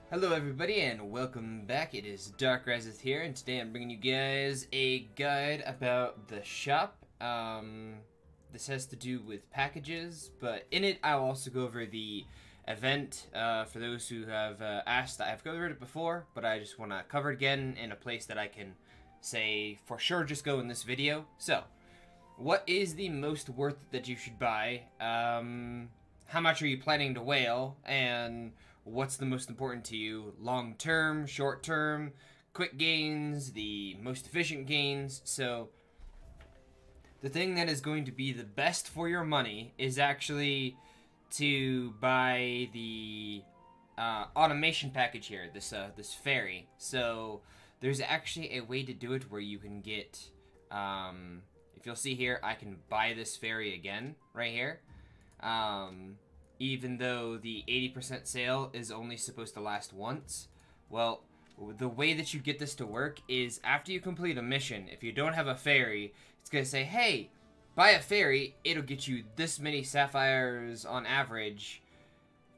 Hello everybody and welcome back. It is Dark Riseth here, and today I'm bringing you guys a guide about the shop. This has to do with packages, but in it I'll also go over the event. For those who have asked, I've covered it before, but I just want to cover it again in a place that I can say for sure just go in this video. So, what is the most worth it that you should buy? How much are you planning to whale? And what's the most important to you? Long term, short term, quick gains, the most efficient gains. So the thing that is going to be the best for your money is actually to buy the automation package here, this ferry. So there's actually a way to do it where you can get, if you'll see here, I can buy this ferry again right here. Even though the 80% sale is only supposed to last once. Well, the way that you get this to work is after you complete a mission, if you don't have a ferry, it's going to say, hey, buy a ferry, it'll get you this many sapphires on average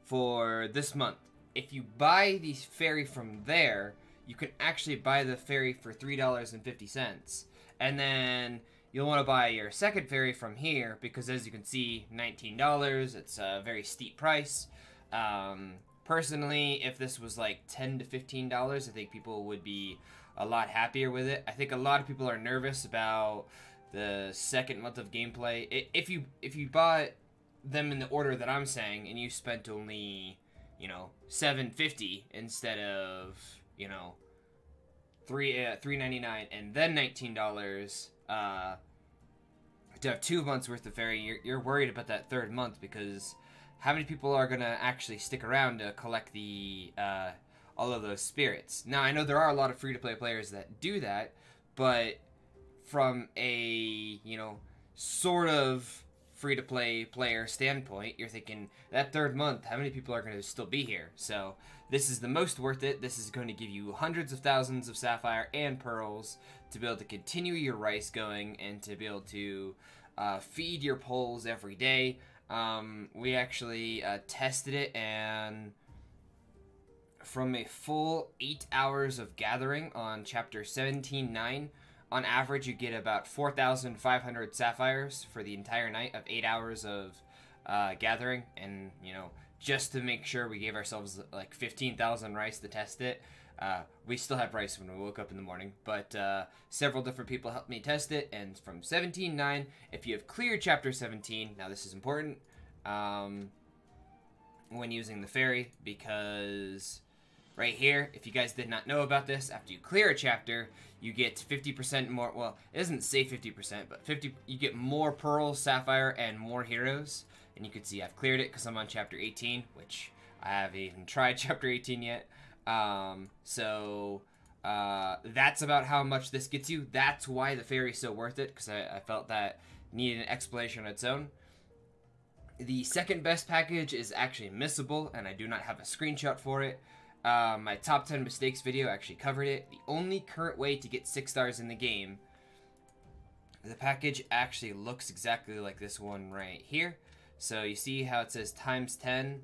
for this month. If you buy the ferry from there, you can actually buy the ferry for $3.50. And then you'll want to buy your second ferry from here because, as you can see, $19. It's a very steep price. Personally, if this was like $10 to $15, I think people would be a lot happier with it. I think a lot of people are nervous about the second month of gameplay. If you bought them in the order that I'm saying and you spent only, $7.50 instead of, $3.99 and then $19, to have 2 months worth of ferry, you're worried about that third month because how many people are gonna actually stick around to collect the all of those spirits? Now I know there are a lot of free-to-play players that do that, but from a sort of free-to-play player standpoint, you're thinking that third month, how many people are going to still be here? So this is the most worth it. This is going to give you hundreds of thousands of sapphire and pearls to be able to continue your rice going and to be able to feed your poles every day. We actually tested it, and from a full 8 hours of gathering on chapter 17.9, on average, you get about 4,500 sapphires for the entire night of 8 hours of gathering. And, just to make sure, we gave ourselves like 15,000 rice to test it. We still have rice when we woke up in the morning, but several different people helped me test it. And from 17.9, if you have cleared chapter 17, now this is important when using the ferry, because right here, if you guys did not know about this, after you clear a chapter, you get 50% more, well, it doesn't say 50%, but you get more pearls, sapphire, and more heroes. And you can see I've cleared it because I'm on chapter 18, which I haven't even tried chapter 18 yet. So that's about how much this gets you. That's why the ferry's so worth it, because I felt that needed an explanation on its own. The second best package is actually missable, and I do not have a screenshot for it. My top 10 mistakes video actually covered it. The only current way to get 6 stars in the game, the package actually looks exactly like this one right here. So you see how it says times 10,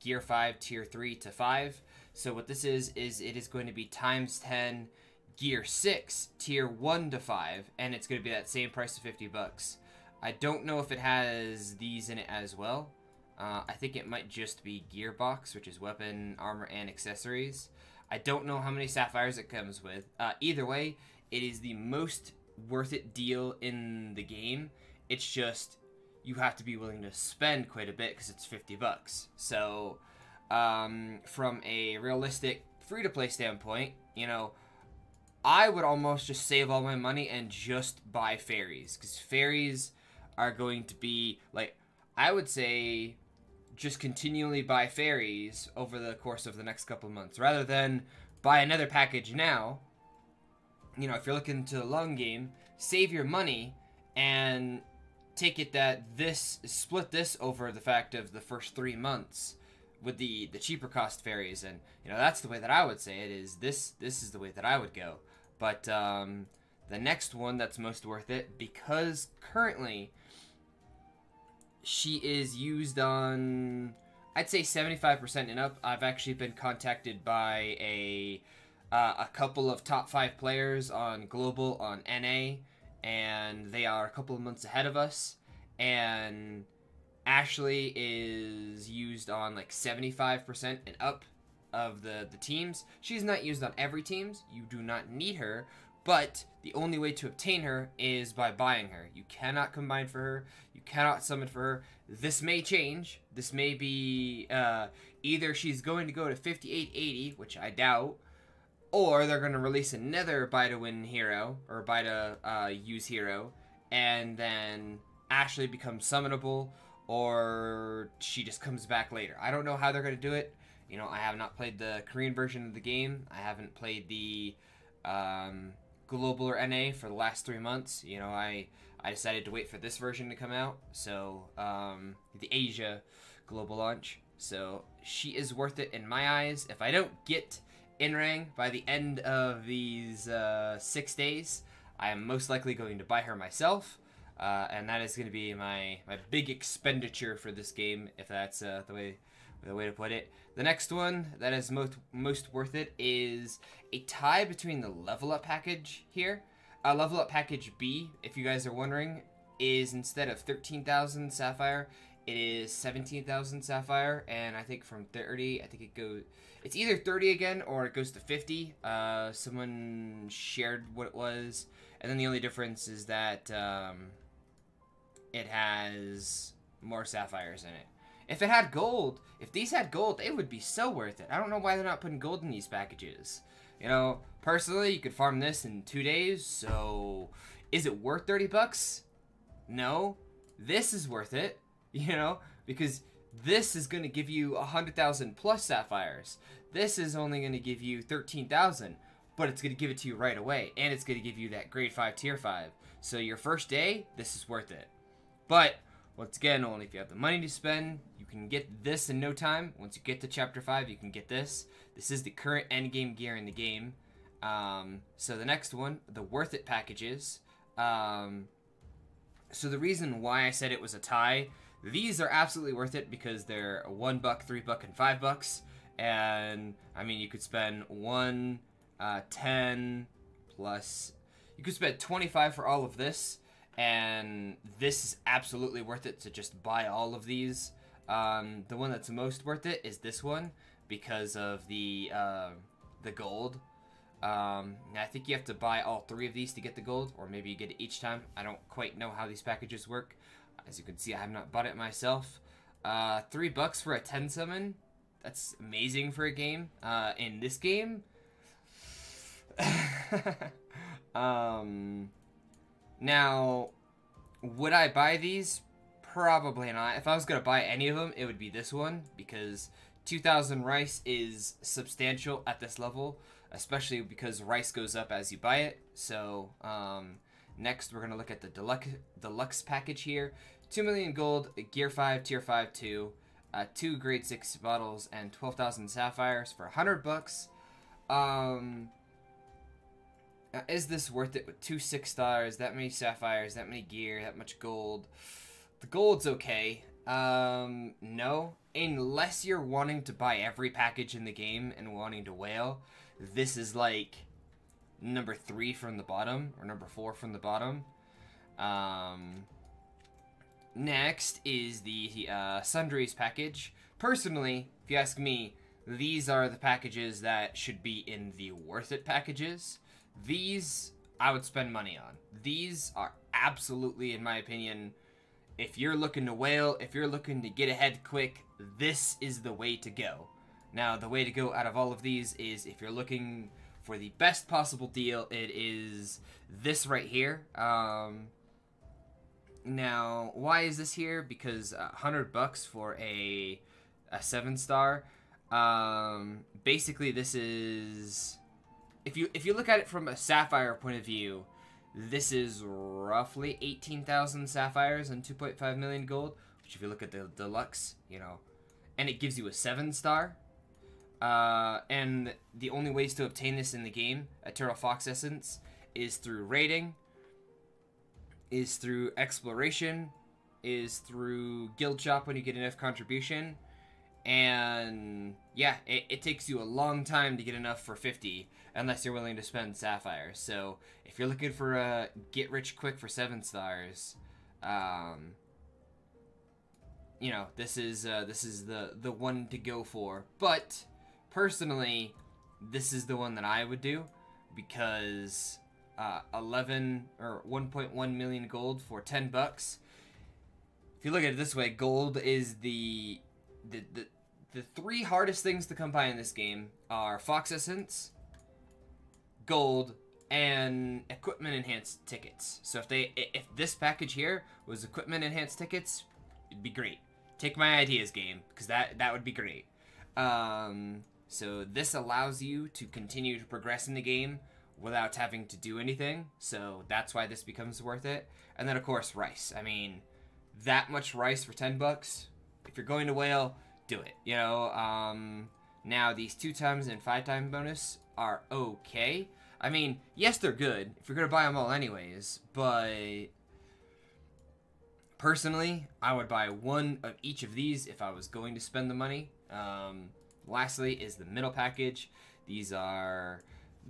gear 5, tier 3 to 5. So what this is it is going to be times 10, gear 6, tier 1 to 5, and it's going to be that same price of $50. I don't know if it has these in it as well. I think it might just be Gearbox, which is weapon, armor, and accessories. I don't know how many sapphires it comes with. Either way, it is the most worth it deal in the game. It's just, you have to be willing to spend quite a bit because it's $50. So, from a realistic free-to-play standpoint, I would almost just save all my money and just buy ferries. Because ferries are going to be, like, I would say just continually buy ferries over the course of the next couple of months rather than buy another package now. If you're looking to the long game, save your money and take it that split this over the fact of the first 3 months with the cheaper cost ferries. And that's the way that I would say it is. This is the way that I would go. But the next one that's most worth it, because currently she is used on I'd say 75% and up. I've actually been contacted by a couple of top 5 players on global on NA, and they are a couple of months ahead of us. And Ashley is used on like 75% and up of the teams. She's not used on every teams. You do not need her, but the only way to obtain her is by buying her. You cannot combine for her. You cannot summon for her. This may change. This may be either she's going to go to 5880, which I doubt, or they're going to release another buy to win hero, or buy to use hero, and then Ashley becomes summonable, or she just comes back later. I don't know how they're going to do it. You know, I have not played the Korean version of the game. I haven't played the global or NA for the last 3 months. You know, I decided to wait for this version to come out. So, the Asia global launch. So, she is worth it in my eyes. If I don't get in rang by the end of these 6 days, I am most likely going to buy her myself. And that is going to be my big expenditure for this game, if that's the way to put it. The next one that is most worth it is a tie between the level up package here. Level up package B, if you guys are wondering, is instead of 13,000 sapphire, it is 17,000 sapphire, and I think from 30, I think it's either 30 again or it goes to 50. Someone shared what it was, and then the only difference is that it has more sapphires in it. If it had gold, if these had gold, they would be so worth it. I don't know why they're not putting gold in these packages. You know, personally, you could farm this in 2 days, so is it worth 30 bucks? No. This is worth it, you know, because this is going to give you 100,000 plus sapphires. This is only going to give you 13,000, but it's going to give it to you right away, and it's going to give you that grade 5 tier 5. So your first day, this is worth it. But once again, only if you have the money to spend. You can get this in no time. Once you get to Chapter 5, you can get this. This is the current endgame gear in the game. So the next one, the Worth It packages. So the reason why I said it was a tie, these are absolutely worth it because they're $1, $3, and $5. And, I mean, you could spend 1, 10, plus... You could spend 25 for all of this. And this is absolutely worth it to just buy all of these. The one that's most worth it is this one because of the gold. I think you have to buy all 3 of these to get the gold, or maybe you get it each time. I don't quite know how these packages work. As you can see, I have not bought it myself. $3 for a 10 summon. That's amazing for a game. In this game, now, would I buy these? Probably not. If I was going to buy any of them, it would be this one, because 2,000 rice is substantial at this level, especially because rice goes up as you buy it. So, next we're going to look at the Deluxe package here. 2 million gold, Gear 5, Tier 5 2, 2 Grade 6 bottles, and 12,000 sapphires for $100. Is this worth it with 2 6-stars, that many sapphires, that many gear, that much gold? The gold's okay. No. Unless you're wanting to buy every package in the game and wanting to whale, this is like number 3 from the bottom, or number 4 from the bottom. Next is the Sundries package. Personally, if you ask me, these are the packages that should be in the Worth It packages. These, I would spend money on. These are absolutely, in my opinion, if you're looking to whale, if you're looking to get ahead quick, this is the way to go. Now, the way to go out of all of these is if you're looking for the best possible deal, it is this right here. Now, why is this here? Because $100 for a 7-star. Basically, this is... If you look at it from a sapphire point of view, this is roughly 18,000 sapphires and 2.5 million gold. Which, if you look at the Deluxe, you know, and it gives you a 7-star. And the only ways to obtain this in the game, Eternal Fox Essence, is through raiding, is through exploration, is through guild shop when you get enough contribution, And yeah, it takes you a long time to get enough for 50 unless you're willing to spend sapphires. So if you're looking for a get rich quick for 7 stars, you know, this is the one to go for. But personally, this is the one that I would do, because 11 or 1.1 million gold for 10 bucks. If you look at it this way, gold is the 3 hardest things to come by in this game are Fox Essence, gold, and equipment enhanced tickets. So if this package here was equipment enhanced tickets, it'd be great. Take my ideas, game, because that would be great. So this allows you to continue to progress in the game without having to do anything. So that's why this becomes worth it. And then of course rice. I mean, that much rice for 10 bucks. If you're going to whale, do it. You know, now these 2 times and 5 time bonus are okay. I mean, yes, they're good if you're gonna buy them all anyways, but personally, I would buy 1 of each of these if I was going to spend the money. Lastly is the middle package. These are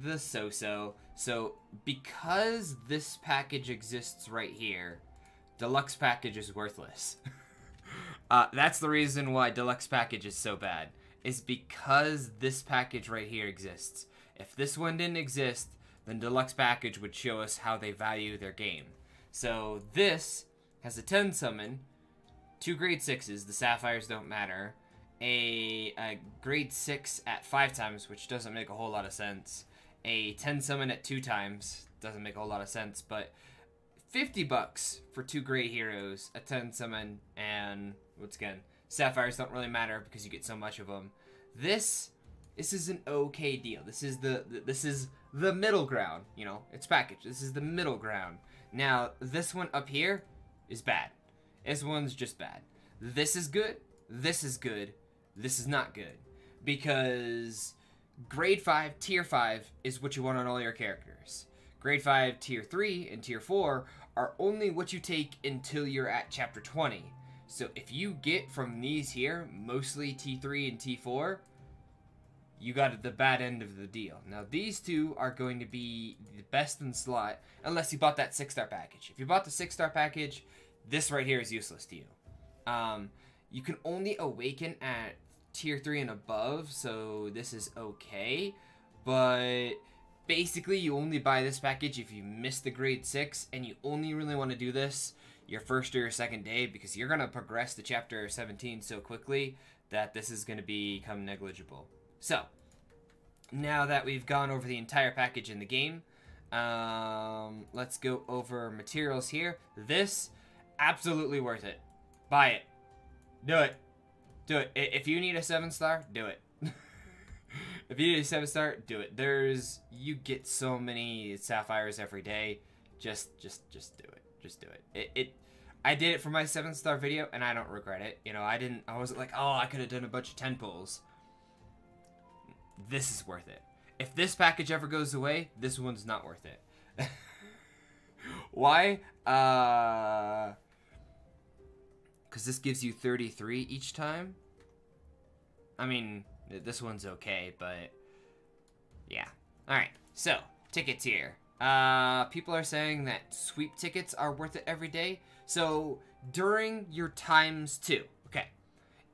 the so-so. So because this package exists right here, Deluxe package is worthless. That's the reason why Deluxe package is so bad, is because this package right here exists. If this one didn't exist, then Deluxe package would show us how they value their game. So this has a 10 summon, 2 grade 6s, the sapphires don't matter, a grade 6 at 5 times, which doesn't make a whole lot of sense, a 10 summon at 2 times, doesn't make a whole lot of sense, but 50 bucks for 2 great heroes, a 10 summon, and once again, sapphires don't really matter because you get so much of them. This is an okay deal. This is the middle ground, you know, it's packaged. This is the middle ground. Now, this one up here is bad. This one's just bad. This is good. This is good. This is not good. Because grade 5, tier 5 is what you want on all your characters. Grade 5, tier 3, and tier 4 are only what you take until you're at chapter 20. So if you get from these here, mostly T3 and T4, you got the bad end of the deal. Now these 2 are going to be the best in slot, unless you bought that 6-star package. If you bought the 6-star package, this right here is useless to you. You can only awaken at tier 3 and above, so this is okay. But basically, you only buy this package if you miss the grade 6, and you only really want to do this your first or your second day, because you're going to progress to chapter 17 so quickly that this is going to become negligible. So, now that we've gone over the entire package in the game, let's go over materials here. This, absolutely worth it. Buy it. Do it. Do it. If you need a 7-star, do it. If you need a 7-star, do it. You get so many sapphires every day. Just do it. Just do it. I did it for my 7-star video, and I don't regret it. You know, I wasn't like, oh, I could have done a bunch of 10 pulls. This is worth it. If this package ever goes away, this one's not worth it. Why? Because this gives you 33 each time. I mean, this one's okay, but yeah. Alright, so, tickets here. People are saying that sweep tickets are worth it every day. So, during your times 2, okay,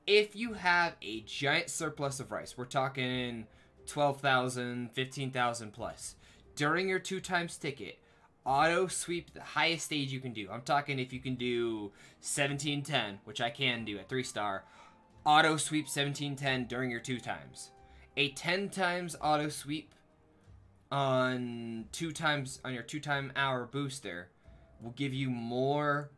if you have a giant surplus of rice, we're talking 12,000, 15,000 plus, during your 2 times ticket, auto sweep the highest stage you can do. I'm talking if you can do 1710, which I can do at 3-star, auto sweep 1710 during your 2 times. A 10 times auto sweep on 2 times on your 2-time hour booster will give you more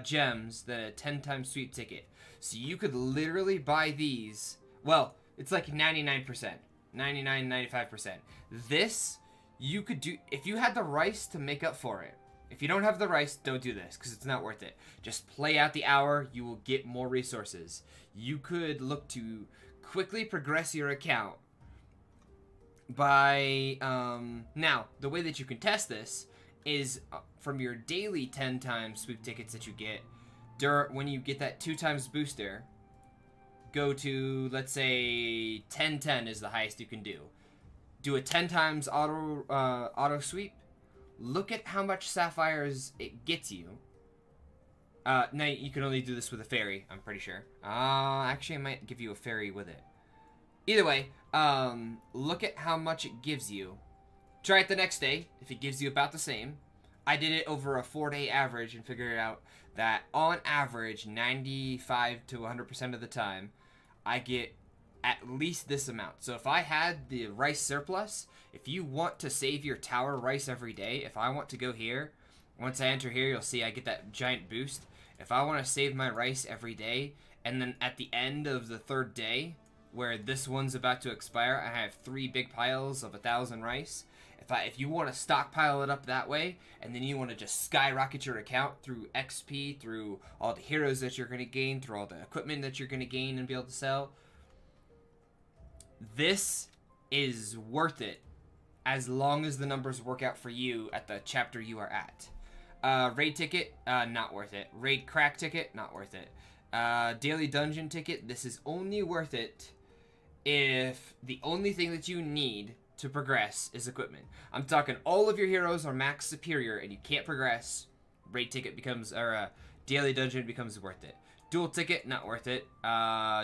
gems than a 10 times sweep ticket. So you could literally buy these. Well, it's like 99%, 99, 95%. This you could do if you had the rice to make up for it. If you don't have the rice, don't do this because it's not worth it. Just play out the hour. You will get more resources. You could look to quickly progress your account by now the way that you can test this is from your daily 10 times sweep tickets that you get when you get that 2 times booster. go to, let's say, 10-10 is the highest you can do. Do a 10 times auto sweep. Look at how much sapphires it gets you. Now you can only do this with a fairy, I'm pretty sure. Actually, I might give you a fairy with it. Either way, look at how much it gives you. Try it the next day, if it gives you about the same. I did it over a 4-day average and figured out that on average, 95 to 100% of the time, I get at least this amount. So if I had the rice surplus, if you want to save your tower rice every day, if I want to go here, once I enter here, you'll see I get that giant boost. If I want to save my rice every day, and then at the end of the 3rd day, where this one's about to expire, I have 3 big piles of 1,000 rice. If you want to stockpile it up that way, and then you want to just skyrocket your account through XP, through all the heroes that you're going to gain, through all the equipment that you're going to gain and be able to sell, this is worth it as long as the numbers work out for you at the chapter you are at. Raid ticket, not worth it. Raid crack ticket, not worth it. Daily dungeon ticket, this is only worth it if the only thing that you need to progress is equipment. I'm talking all of your heroes are max superior and you can't progress. Raid ticket becomes, or daily dungeon becomes worth it. Dual ticket, not worth it.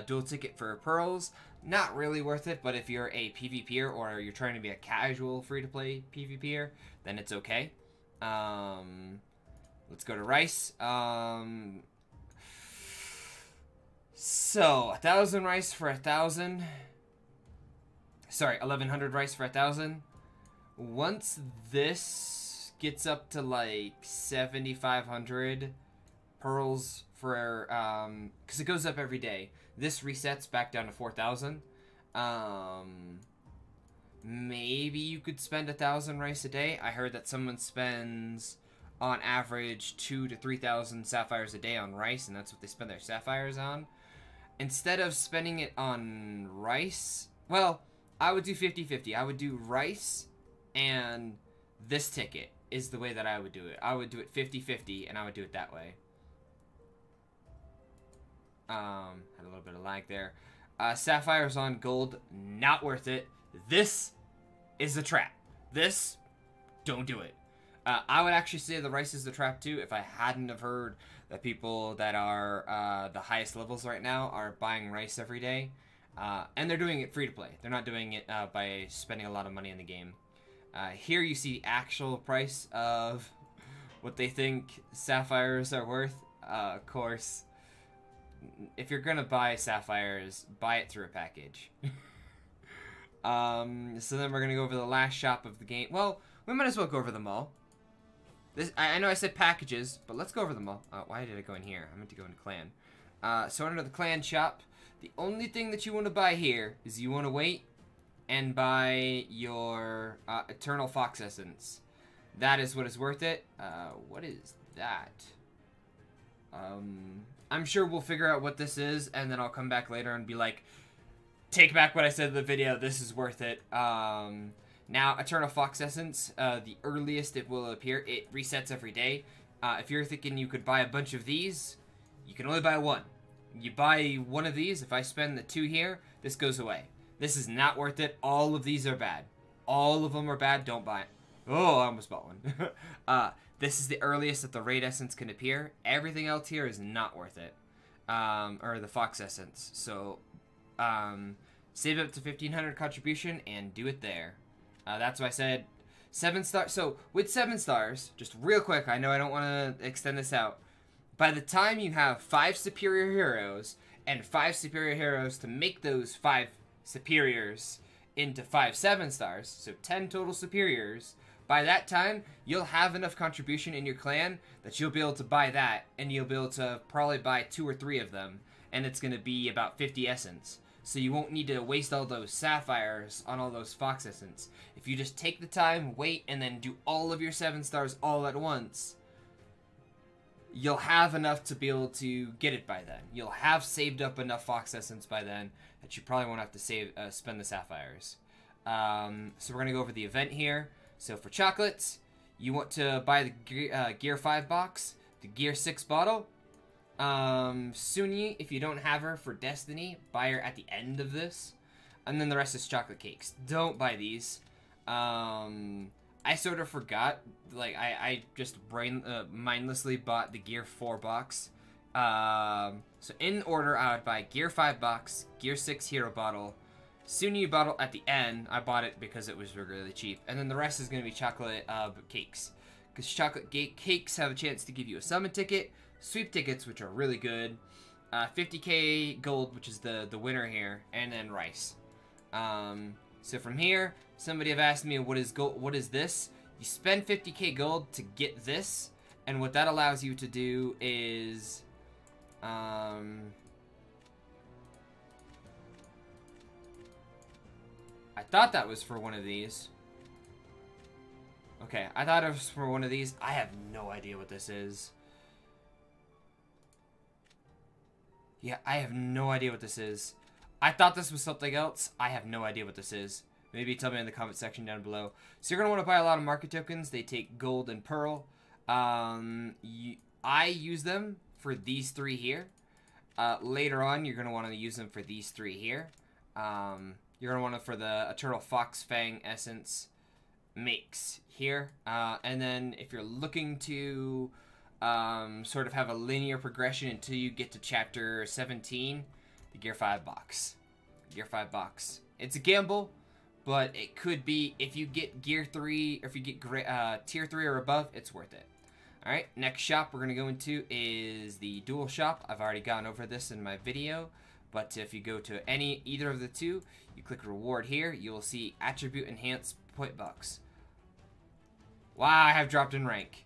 Dual ticket for pearls, not really worth it, but if you're a PvPer or you're trying to be a casual free-to-play PvPer, then it's okay. Let's go to rice. So, 1,000 rice for 1,000. Sorry, 1,100 rice for 1,000. Once this gets up to like 7,500 pearls for, because it goes up every day. This resets back down to 4,000. Maybe you could spend 1,000 rice a day. I heard that someone spends, on average, 2,000 to 3,000 sapphires a day on rice, and that's what they spend their sapphires on. Instead of spending it on rice, well, I would do 50-50. I would do rice and this ticket is the way that I would do it. I would do it 50-50, and I would do it that way. Had a little bit of lag there. Sapphires on gold, not worth it. This is a trap. This, don't do it. I would actually say the rice is the trap too if I hadn't have heard that people that are the highest levels right now are buying rice every day. And they're doing it free to play. They're not doing it by spending a lot of money in the game. Here you see the actual price of what they think sapphires are worth. Of course, if you're gonna buy sapphires, buy it through a package. So then we're gonna go over the last shop of the game. Well, we might as well go over them all. I know I said packages, but let's go over them all. Why did I go in here? I meant to go into clan. So under the clan shop, the only thing that you want to buy here is you want to wait and buy your Eternal Fox Essence. That is what is worth it. What is that? I'm sure we'll figure out what this is, and then I'll come back later and be like, take back what I said in the video, this is worth it. Now, Eternal Fox Essence, the earliest it will appear, it resets every day. If you're thinking you could buy a bunch of these, you can only buy one. You buy one of these, if I spend the 2 here, this goes away. This is not worth it. All of these are bad. All of them are bad, don't buy it. Oh, I almost bought one. This is the earliest that the Raid Essence can appear. Everything else here is not worth it. Or the Fox Essence. So, save up to 1,500 contribution and do it there. That's why I said 7 stars. So, with 7 stars, just real quick, I know I don't want to extend this out. By the time you have 5 superior heroes, and 5 superior heroes to make those 5 superiors into 5 7 stars, so 10 total superiors, by that time, you'll have enough contribution in your clan that you'll be able to buy that, and you'll be able to probably buy 2 or 3 of them, and it's going to be about 50 essence. So you won't need to waste all those sapphires on all those fox essence. If you just take the time, wait, and then do all of your 7 stars all at once, you'll have enough to be able to get it by then. You'll have saved up enough fox essence by then that you probably won't have to spend the sapphires. So we're going to go over the event here. So for chocolates, you want to buy the Gear 5 box, the Gear 6 bottle. Sunyi, if you don't have her for Destiny, buy her at the end of this. And then the rest is chocolate cakes. Don't buy these. I sort of forgot. Like, I just mindlessly bought the Gear 4 box. So in order, I would buy Gear 5 box, Gear 6 Hero bottle, Sunyi bottle at the end. I bought it because it was really cheap. And then the rest is going to be chocolate cakes. Because chocolate cakes have a chance to give you a summon ticket, sweep tickets, which are really good, 50k gold, which is the winner here, and then rice. So from here, somebody have asked me, what is this? You spend 50k gold to get this, and what that allows you to do is, I thought that was for one of these. Okay, I thought it was for one of these. I have no idea what this is. Yeah, I have no idea what this is. I thought this was something else. I have no idea what this is. Maybe tell me in the comment section down below. So you're going to want to buy a lot of market tokens. They take gold and pearl. I use them for these three here. Later on, you're going to want to use them for these three here. You're going to want it for the Eternal Fox Fang Essence makes here. And then if you're looking to sort of have a linear progression until you get to chapter 17, the Gear 5 box. Gear 5 box. It's a gamble, but it could be, if you get Gear 3, or if you get Tier 3 or above, it's worth it. Alright, next shop we're going to go into is the Dual Shop. I've already gone over this in my video, but if you go to either of the two, you click Reward here, you will see Attribute Enhanced Point Bucks. Wow, I have dropped in rank.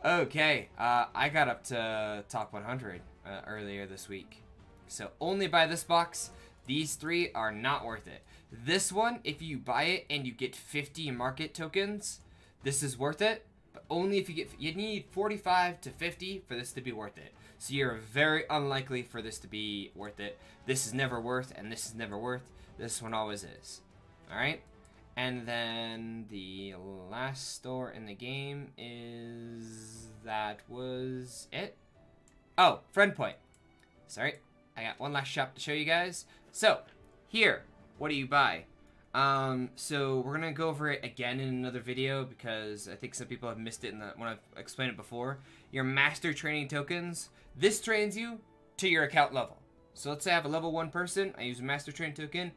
Okay, I got up to top 100 earlier this week. So only buy this box. These three are not worth it. This one, if you buy it and you get 50 market tokens, this is worth it. But only if you need 45 to 50 for this to be worth it. So you're very unlikely for this to be worth it. This is never worth, and this is never worth. This one always is. Alright? And then the last store in the game that was it. Oh, Friend Point. Sorry, I got one last shop to show you guys. So, here, what do you buy? So we're gonna go over it again in another video because I think some people have missed it when I've explained it before. Your master training tokens, this trains you to your account level. So let's say I have a level 1 person, I use a master training token,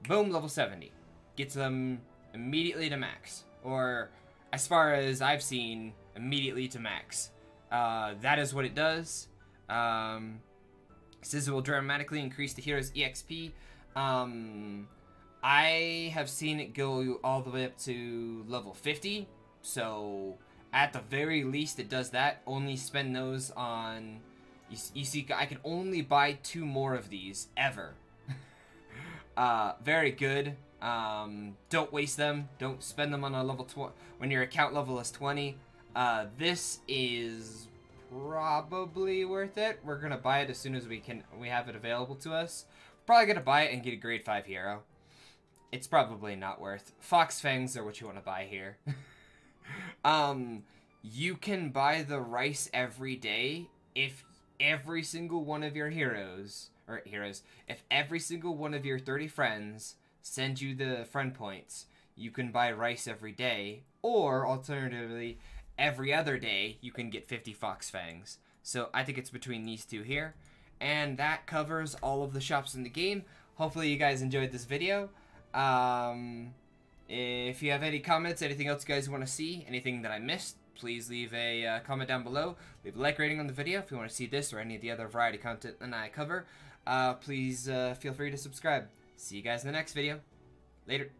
boom, level 70. Gets them immediately to max. Or, as far as I've seen, immediately to max. That is what it does. It says it will dramatically increase the hero's EXP. I have seen it go all the way up to level 50. So, at the very least, it does that. Only spend those on... You see, I can only buy 2 more of these, ever. Very good. Don't waste them. Don't spend them on a level 20 when your account level is 20. This is probably worth it. We're gonna buy it as soon as we have it available to us. Probably gonna buy it and get a grade 5 hero. It's probably not worth. Fox Fangs are what you want to buy here. You can buy the rice every day if every single one of your if every single one of your 30 friends send you the friend points, you can buy rice every day, or alternatively, every other day you can get 50 Fox Fangs. So I think it's between these two here, and that covers all of the shops in the game. Hopefully you guys enjoyed this video. If you have any comments, anything else you guys want to see, anything that I missed, please leave a comment down below. Leave a like rating on the video if you want to see this or any of the other variety content that I cover. Please feel free to subscribe. See you guys in the next video. Later.